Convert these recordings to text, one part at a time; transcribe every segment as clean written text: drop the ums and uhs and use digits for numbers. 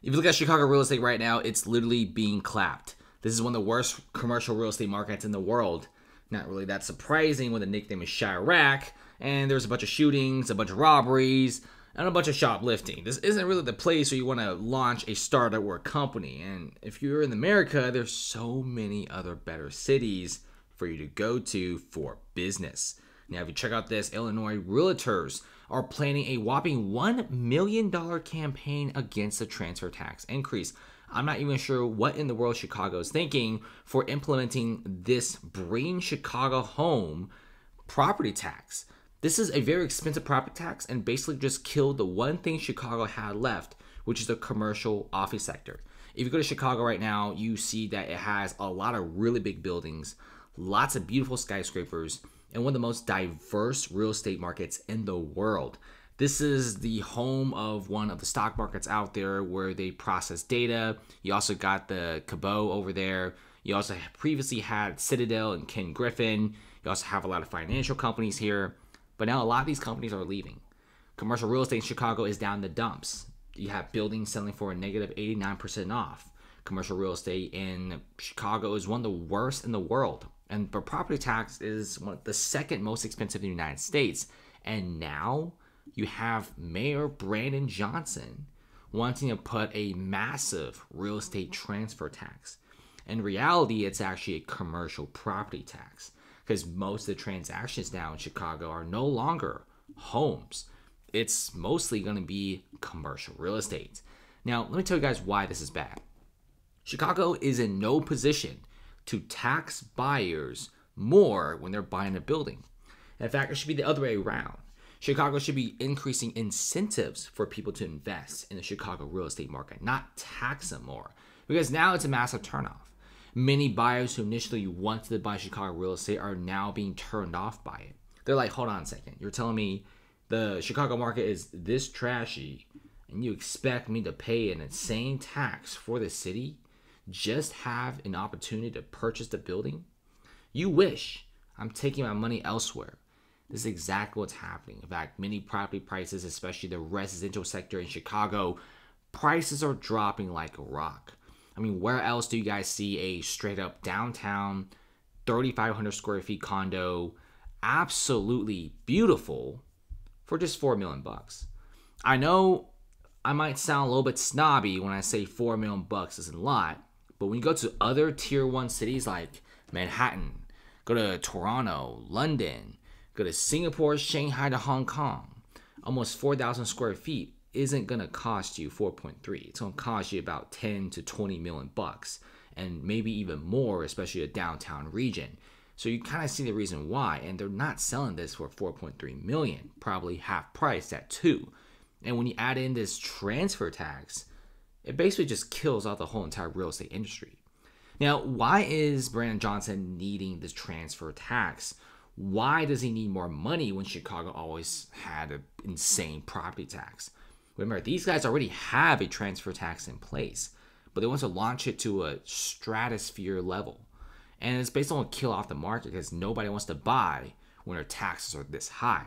If you look at Chicago real estate right now, it's literally being clapped. This is one of the worst commercial real estate markets in the world. Not really that surprising when the nickname is Chirac, and there's a bunch of shootings, a bunch of robberies, and a bunch of shoplifting. This isn't really the place where you want to launch a startup or a company. And if you're in America, there's so many other better cities for you to go to for business. Now, if you check out this, Illinois Realtors are planning a whopping $1 million campaign against the transfer tax increase. I'm not even sure what in the world Chicago is thinking for implementing this Bring Chicago Home property tax. This is a very expensive property tax and basically just killed the one thing Chicago had left, which is the commercial office sector. If you go to Chicago right now, you see that it has a lot of really big buildings, lots of beautiful skyscrapers, and one of the most diverse real estate markets in the world. This is the home of one of the stock markets out there where they process data. You also got the Cabot over there. You also previously had Citadel and Ken Griffin. You also have a lot of financial companies here. But now a lot of these companies are leaving. Commercial real estate in Chicago is down the dumps. You have buildings selling for a negative 89% off. Commercial real estate in Chicago is one of the worst in the world. And the property tax is the second most expensive in the United States. And now you have Mayor Brandon Johnson wanting to put a massive real estate transfer tax. In reality, it's actually a commercial property tax because most of the transactions now in Chicago are no longer homes. It's mostly going to be commercial real estate. Now, let me tell you guys why this is bad. Chicago is in no position to tax buyers more when they're buying a building. In fact, it should be the other way around. Chicago should be increasing incentives for people to invest in the Chicago real estate market, not tax them more, because now it's a massive turnoff. Many buyers who initially wanted to buy Chicago real estate are now being turned off by it. They're like, hold on a second. You're telling me the Chicago market is this trashy and you expect me to pay an insane tax for the city? Just have an opportunity to purchase the building? You wish. I'm taking my money elsewhere. This is exactly what's happening. In fact, many property prices, especially the residential sector in Chicago, prices are dropping like a rock. I mean, where else do you guys see a straight up downtown 3,500 square feet condo, absolutely beautiful, for just $4 million bucks? I know I might sound a little bit snobby when I say $4 million bucks isn't a lot, but when you go to other tier 1 cities like Manhattan, go to Toronto, London, go to Singapore, Shanghai to Hong Kong, almost 4,000 square feet isn't going to cost you 4.3. It's going to cost you about 10 to 20 million bucks, and maybe even more, especially a downtown region. So you kind of see the reason why, and they're not selling this for 4.3 million, probably half price at 2. And when you add in this transfer tax, it basically just kills out the whole entire real estate industry. Now, why is Brandon Johnson needing this transfer tax? Why does he need more money when Chicago always had an insane property tax? Remember, these guys already have a transfer tax in place, but they want to launch it to a stratosphere level. And it's basically going to kill off the market because nobody wants to buy when their taxes are this high.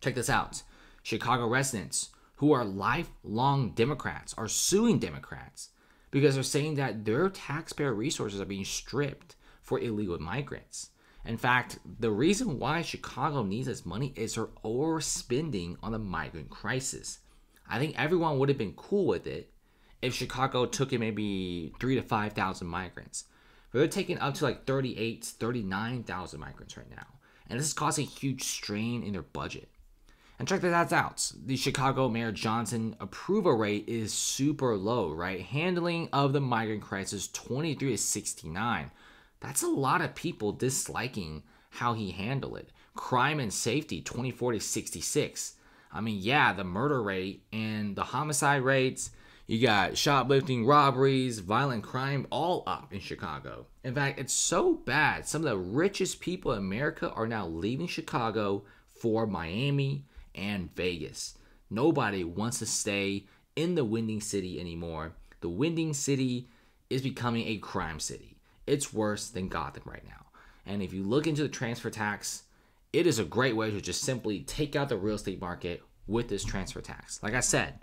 Check this out. Chicago residents who are lifelong Democrats are suing Democrats because they're saying that their taxpayer resources are being stripped for illegal migrants. In fact, the reason why Chicago needs this money is they're overspending on the migrant crisis. I think everyone would have been cool with it if Chicago took in maybe 3,000 to 5,000 migrants. But they're taking up to like 38,000, 39,000 migrants right now. And this is causing a huge strain in their budget. And check that out. The Chicago Mayor Johnson approval rate is super low, right? Handling of the migrant crisis, 23 to 69. That's a lot of people disliking how he handled it. Crime and safety, 24 to 66. I mean, yeah, the murder rate and the homicide rates, you got shoplifting, robberies, violent crime, all up in Chicago. In fact, it's so bad, some of the richest people in America are now leaving Chicago for Miami and Vegas. Nobody wants to stay in the Windy City anymore. The Windy City is becoming a crime city. It's worse than Gotham right now. And if you look into the transfer tax, it is a great way to just simply take out the real estate market with this transfer tax. Like I said,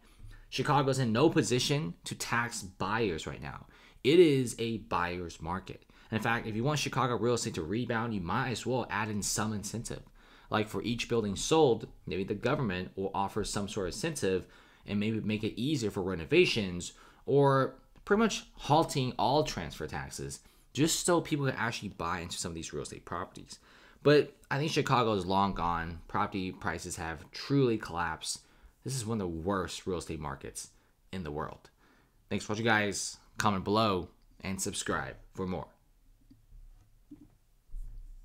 Chicago's in no position to tax buyers right now. It is a buyer's market. And in fact, if you want Chicago real estate to rebound, you might as well add in some incentive. Like for each building sold, maybe the government will offer some sort of incentive and maybe make it easier for renovations, or pretty much halting all transfer taxes just so people can actually buy into some of these real estate properties. But I think Chicago is long gone. Property prices have truly collapsed. This is one of the worst real estate markets in the world. Thanks for watching, guys. Comment below and subscribe for more.